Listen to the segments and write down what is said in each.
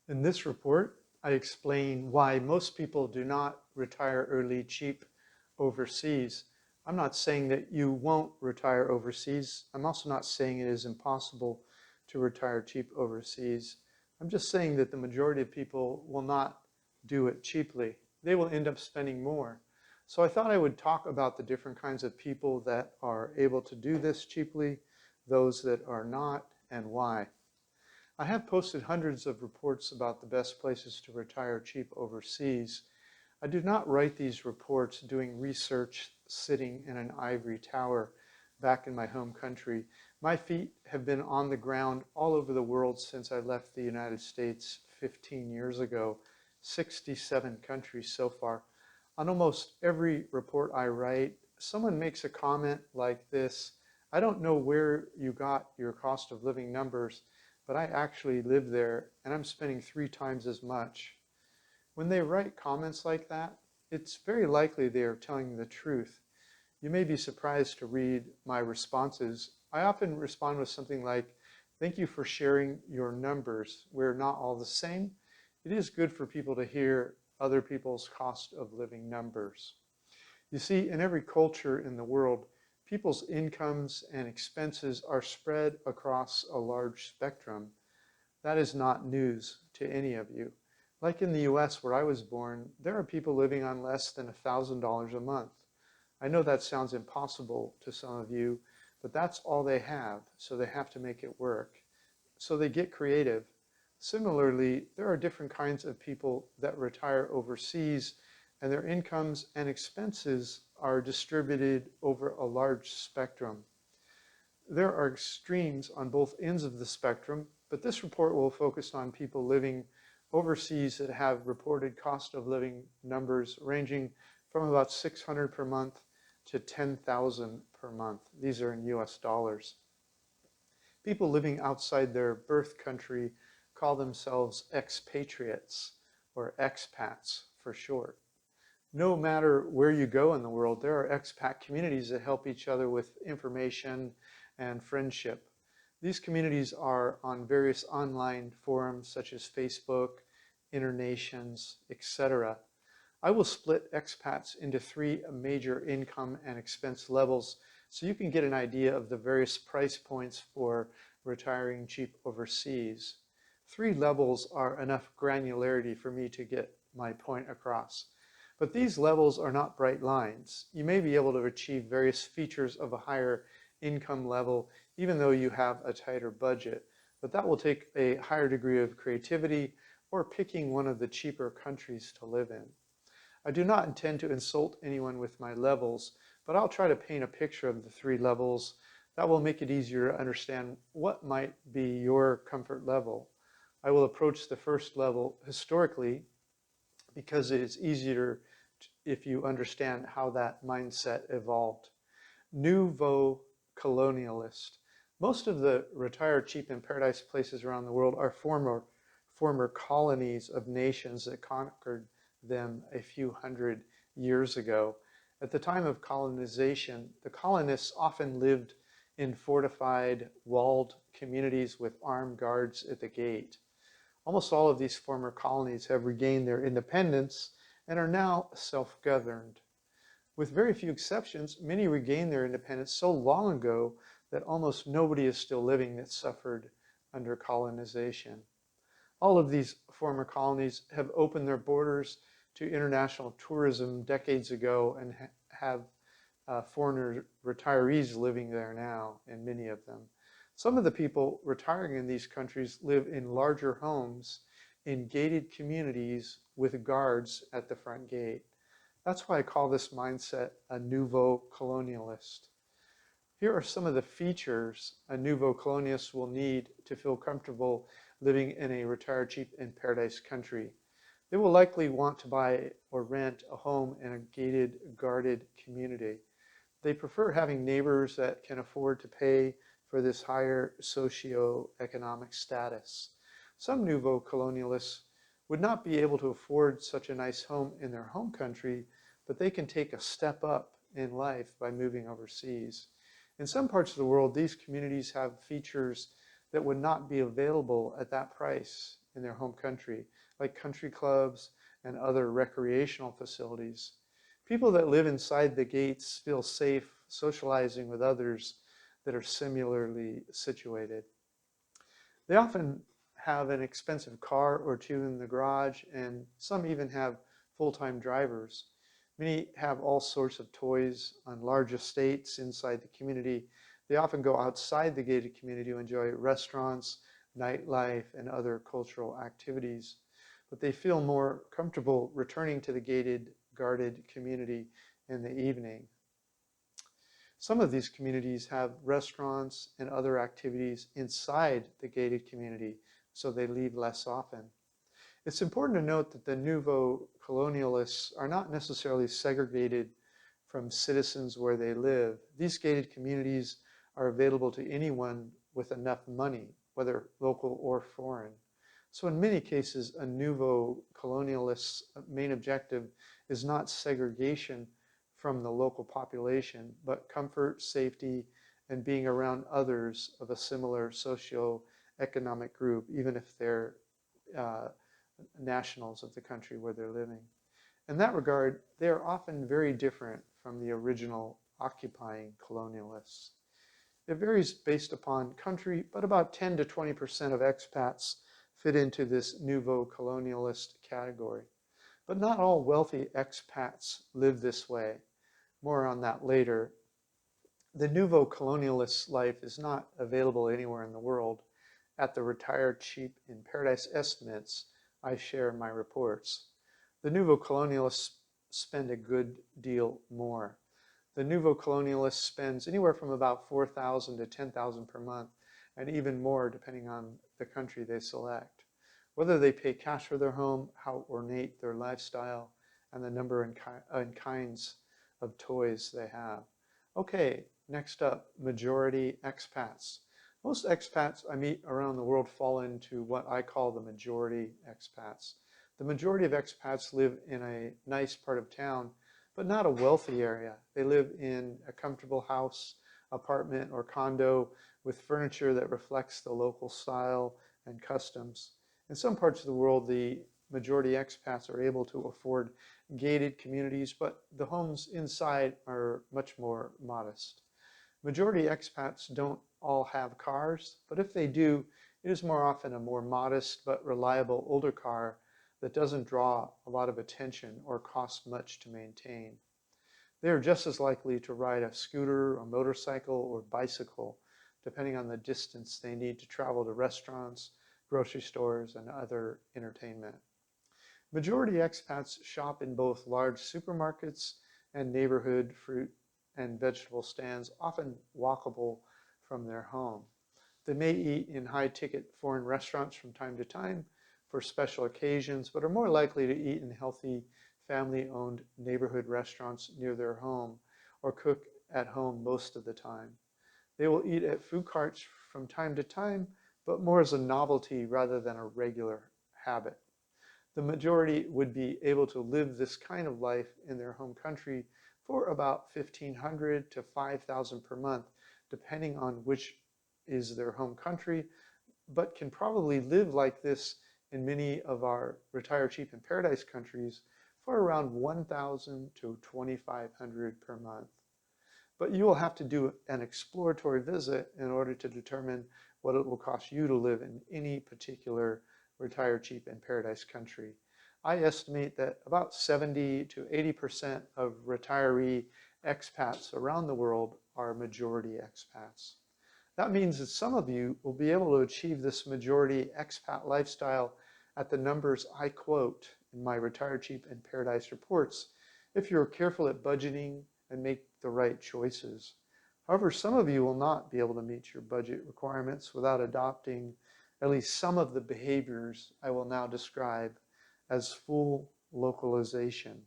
In this report, I explain why most people do not retire early cheap overseas. I'm not saying that you won't retire overseas. I'm also not saying it is impossible to retire cheap overseas. I'm just saying that the majority of people will not do it cheaply. They will end up spending more. So I thought I would talk about the different kinds of people that are able to do this cheaply, those that are not, and why. I have posted hundreds of reports about the best places to retire cheap overseas. I do not write these reports doing research sitting in an ivory tower back in my home country. My feet have been on the ground all over the world since I left the United States 15 years ago, 67 countries so far. On almost every report I write, someone makes a comment like this: I don't know where you got your cost of living numbers, but I actually live there and I'm spending 3 times as much. When they write comments like that, it's very likely they are telling the truth. You may be surprised to read my responses. I often respond with something like, "Thank you for sharing your numbers. We're not all the same. It is good for people to hear other people's cost of living numbers." You see, in every culture in the world, people's incomes and expenses are spread across a large spectrum. That is not news to any of you. Like in the US where I was born, there are people living on less than $1,000 a month. I know that sounds impossible to some of you, but that's all they have, so they have to make it work. So they get creative. Similarly, there are different kinds of people that retire overseas, and their incomes and expenses are distributed over a large spectrum. There are extremes on both ends of the spectrum, but this report will focus on people living overseas that have reported cost of living numbers ranging from about $600 per month to $10,000 per month. These are in US dollars. People living outside their birth country call themselves expatriates, or expats for short. No matter where you go in the world, there are expat communities that help each other with information and friendship. These communities are on various online forums such as Facebook, Internations, etc. I will split expats into 3 major income and expense levels so you can get an idea of the various price points for retiring cheap overseas. 3 levels are enough granularity for me to get my point across. But these levels are not bright lines. You may be able to achieve various features of a higher income level even though you have a tighter budget, but that will take a higher degree of creativity or picking one of the cheaper countries to live in. I do not intend to insult anyone with my levels, but I'll try to paint a picture of the 3 levels. That will make it easier to understand what might be your comfort level. I will approach the first level historically because it is easier if you understand how that mindset evolved. Nouveau colonialist. Most of the retire cheap in paradise places around the world are former colonies of nations that conquered them a few hundred years ago. At the time of colonization, the colonists often lived in fortified, walled communities with armed guards at the gate. Almost all of these former colonies have regained their independence and are now self-governed. With very few exceptions, many regained their independence so long ago that almost nobody is still living that suffered under colonization. All of these former colonies have opened their borders to international tourism decades ago and have foreigner retirees living there now, and many of them. Some of the people retiring in these countries live in larger homes in gated communities with guards at the front gate. That's why I call this mindset a nouveau colonialist. Here are some of the features a nouveau colonialist will need to feel comfortable living in a retire cheap in paradise country. They will likely want to buy or rent a home in a gated, guarded community. They prefer having neighbors that can afford to pay for this higher socio-economic status. Some nouveau colonialists would not be able to afford such a nice home in their home country, but they can take a step up in life by moving overseas. In some parts of the world, these communities have features that would not be available at that price in their home country, like country clubs and other recreational facilities. People that live inside the gates feel safe socializing with others that are similarly situated. They often have an expensive car or two in the garage, and some even have full-time drivers. Many have all sorts of toys on large estates inside the community. They often go outside the gated community to enjoy restaurants, nightlife, and other cultural activities. But they feel more comfortable returning to the gated, guarded community in the evening. Some of these communities have restaurants and other activities inside the gated community, so they leave less often. It's important to note that the nouveau colonialists are not necessarily segregated from citizens where they live. These gated communities are available to anyone with enough money, whether local or foreign. So in many cases, a nouveau colonialist's main objective is not segregation from the local population, but comfort, safety, and being around others of a similar socio-economic group, even if they're nationals of the country where they're living. In that regard, they are often very different from the original occupying colonialists. It varies based upon country, but about 10 to 20% of expats fit into this nouveau colonialist category. But not all wealthy expats live this way. More on that later. The nouveau colonialist life is not available anywhere in the world at the retired cheap in paradise estimates I share in my reports. The nouveau colonialists spend a good deal more. The nouveau colonialist spends anywhere from about $4,000 to $10,000 per month, and even more depending on the country they select. Whether they pay cash for their home, how ornate their lifestyle, and the number and kinds of toys they have. Okay, next up, majority expats. Most expats I meet around the world fall into what I call the majority expats. The majority of expats live in a nice part of town, but not a wealthy area. They live in a comfortable house, apartment, or condo with furniture that reflects the local style and customs. In some parts of the world, the majority expats are able to afford gated communities, but the homes inside are much more modest. Majority expats don't all have cars, but if they do, it is more often a more modest but reliable older car that doesn't draw a lot of attention or cost much to maintain. They are just as likely to ride a scooter, a motorcycle, or bicycle, depending on the distance they need to travel to restaurants, grocery stores, and other entertainment. Majority expats shop in both large supermarkets and neighborhood fruit and vegetable stands, often walkable from their home. They may eat in high-ticket foreign restaurants from time to time for special occasions, but are more likely to eat in healthy, family-owned neighborhood restaurants near their home or cook at home most of the time. They will eat at food carts from time to time, but more as a novelty rather than a regular habit. The majority would be able to live this kind of life in their home country for about $1,500 to $5,000 per month, depending on which is their home country, but can probably live like this in many of our retire cheap in paradise countries for around $1,000 to $2,500 per month. But you will have to do an exploratory visit in order to determine what it will cost you to live in any particular retire cheap in paradise country. I estimate that about 70 to 80% of retiree expats around the world are majority expats. That means that some of you will be able to achieve this majority expat lifestyle at the numbers I quote in my Retire Cheap in Paradise reports if you're careful at budgeting and make the right choices. However, some of you will not be able to meet your budget requirements without adopting at least some of the behaviors I will now describe as full localization.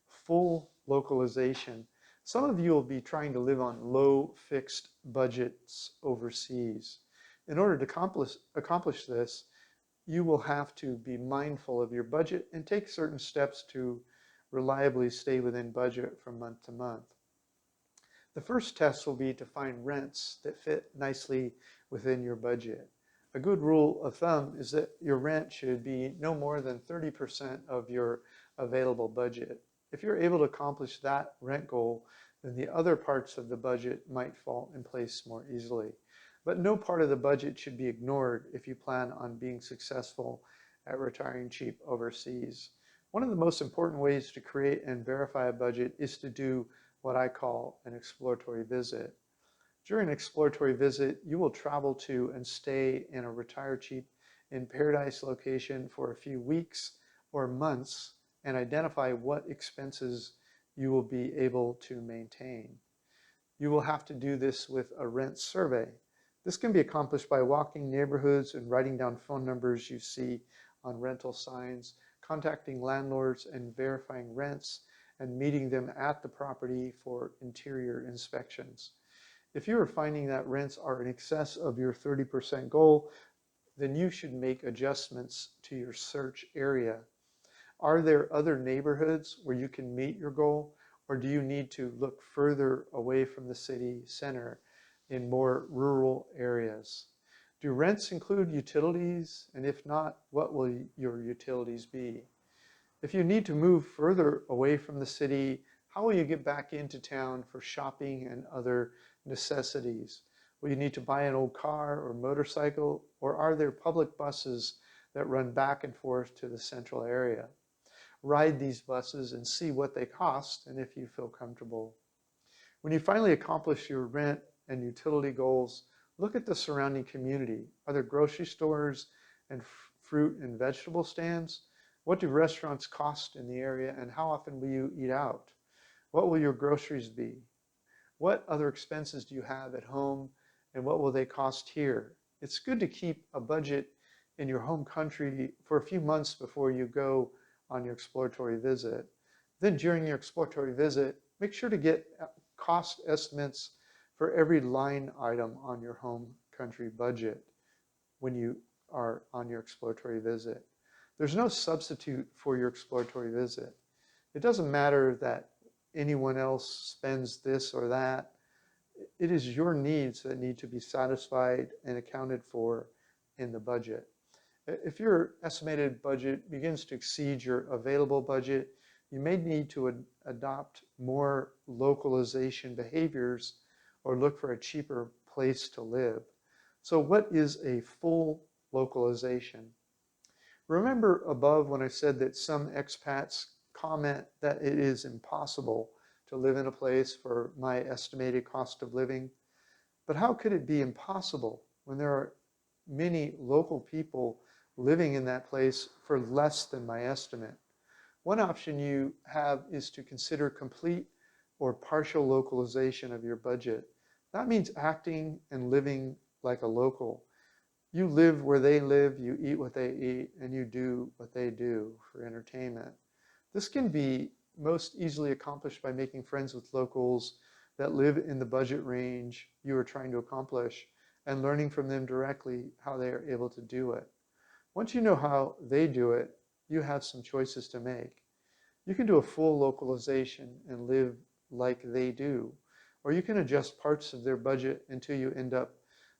Full localization. Some of you will be trying to live on low fixed budgets overseas. In order to accomplish this, you will have to be mindful of your budget and take certain steps to reliably stay within budget from month to month. The first test will be to find rents that fit nicely within your budget. A good rule of thumb is that your rent should be no more than 30% of your available budget. If you're able to accomplish that rent goal, then the other parts of the budget might fall in place more easily. But no part of the budget should be ignored if you plan on being successful at retiring cheap overseas. One of the most important ways to create and verify a budget is to do what I call an exploratory visit. During an exploratory visit, you will travel to and stay in a retire cheap in paradise location for a few weeks or months and identify what expenses you will be able to maintain. You will have to do this with a rent survey. This can be accomplished by walking neighborhoods and writing down phone numbers you see on rental signs, contacting landlords and verifying rents, and meeting them at the property for interior inspections. If you are finding that rents are in excess of your 30% goal, then you should make adjustments to your search area. Are there other neighborhoods where you can meet your goal, or do you need to look further away from the city center in more rural areas? Do rents include utilities? And if not, what will your utilities be? If you need to move further away from the city, how will you get back into town for shopping and other necessities? Will you need to buy an old car or motorcycle, or are there public buses that run back and forth to the central area? Ride these buses and see what they cost and if you feel comfortable. When you finally accomplish your rent and utility goals, look at the surrounding community. Are there grocery stores and fruit and vegetable stands? What do restaurants cost in the area, and how often will you eat out? What will your groceries be? What other expenses do you have at home, and what will they cost here? It's good to keep a budget in your home country for a few months before you go on your exploratory visit. Then during your exploratory visit, make sure to get cost estimates for every line item on your home country budget when you are on your exploratory visit. There's no substitute for your exploratory visit. It doesn't matter that anyone else spends this or that. It is your needs that need to be satisfied and accounted for in the budget. If your estimated budget begins to exceed your available budget, you may need to adopt more localization behaviors or look for a cheaper place to live. So what is a full localization? Remember above when I said that some expats comment that it is impossible to live in a place for my estimated cost of living? But how could it be impossible when there are many local people living in that place for less than my estimate? One option you have is to consider complete or partial localization of your budget. That means acting and living like a local. You live where they live, you eat what they eat, and you do what they do for entertainment. This can be most easily accomplished by making friends with locals that live in the budget range you are trying to accomplish and learning from them directly how they are able to do it. Once you know how they do it, you have some choices to make. You can do a full localization and live like they do, or you can adjust parts of their budget until you end up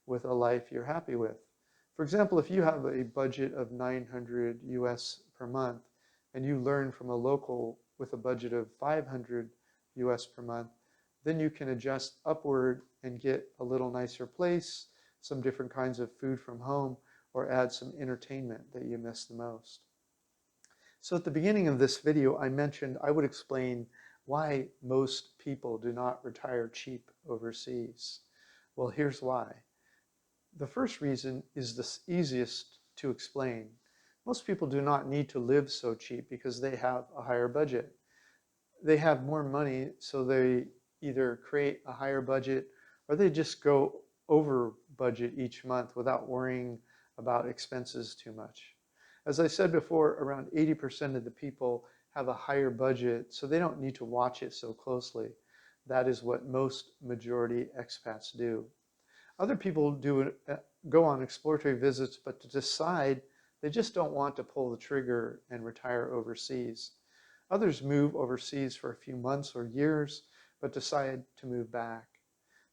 with a life you're happy with. For example, if you have a budget of $900 US per month and you learn from a local with a budget of $500 US per month, then you can adjust upward and get a little nicer place, some different kinds of food from home, or add some entertainment that you miss the most. So at the beginning of this video, I mentioned I would explain why most people do not retire cheap overseas. Well, here's why. The first reason is the easiest to explain. Most people do not need to live so cheap because they have a higher budget. They have more money, so they either create a higher budget or they just go over budget each month without worrying about expenses too much. As I said before, around 80% of the people have a higher budget, so they don't need to watch it so closely. That is what most majority expats do. Other people go on exploratory visits, but to decide they just don't want to pull the trigger and retire overseas. Others move overseas for a few months or years, but decide to move back.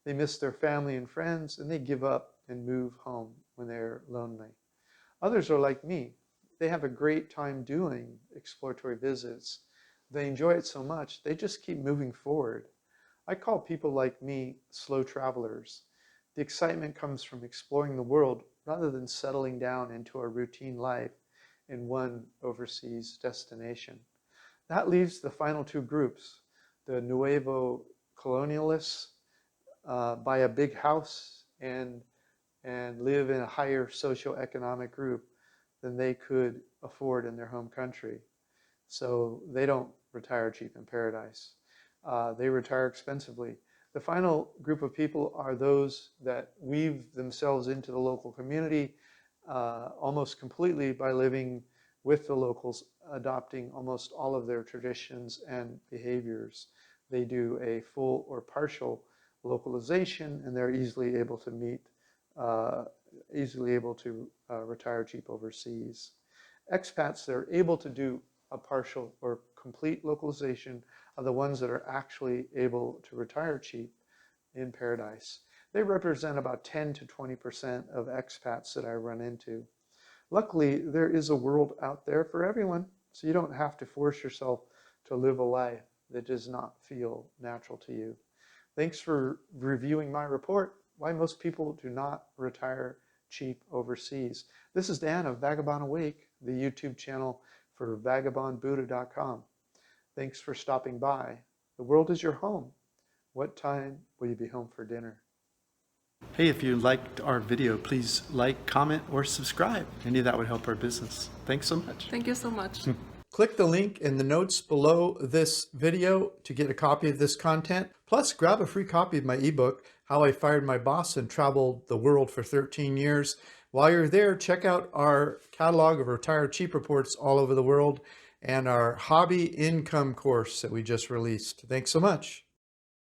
They miss their family and friends, and they give up and move home when they're lonely. Others are like me. They have a great time doing exploratory visits. They enjoy it so much, they just keep moving forward. I call people like me slow travelers. The excitement comes from exploring the world rather than settling down into a routine life in one overseas destination. That leaves the final two groups, the nuevo colonialists, buy a big house and live in a higher socioeconomic group than they could afford in their home country. So they don't retire cheap in paradise. They retire expensively. The final group of people are those that weave themselves into the local community almost completely by living with the locals, adopting almost all of their traditions and behaviors. They do a full or partial localization, and they're easily able to retire cheap overseas. Expats that are able to do a partial or complete localization are the ones that are actually able to retire cheap in paradise. They represent about 10 to 20% of expats that I run into. Luckily, there is a world out there for everyone, so you don't have to force yourself to live a life that does not feel natural to you. Thanks for reviewing my report, Why Most People Do Not Retire Cheap Overseas. This is Dan of Vagabond Awake, the YouTube channel for vagabondbuddha.com. Thanks for stopping by. The world is your home. What time will you be home for dinner? Hey, if you liked our video, please like, comment, or subscribe. Any of that would help our business. Thanks so much. Thank you so much. Click the link in the notes below this video to get a copy of this content. Plus, grab a free copy of my ebook, How I Fired My Boss and Traveled the World for 13 Years. While you're there, check out our catalog of Retire Cheap reports all over the world and our hobby income course that we just released. Thanks so much.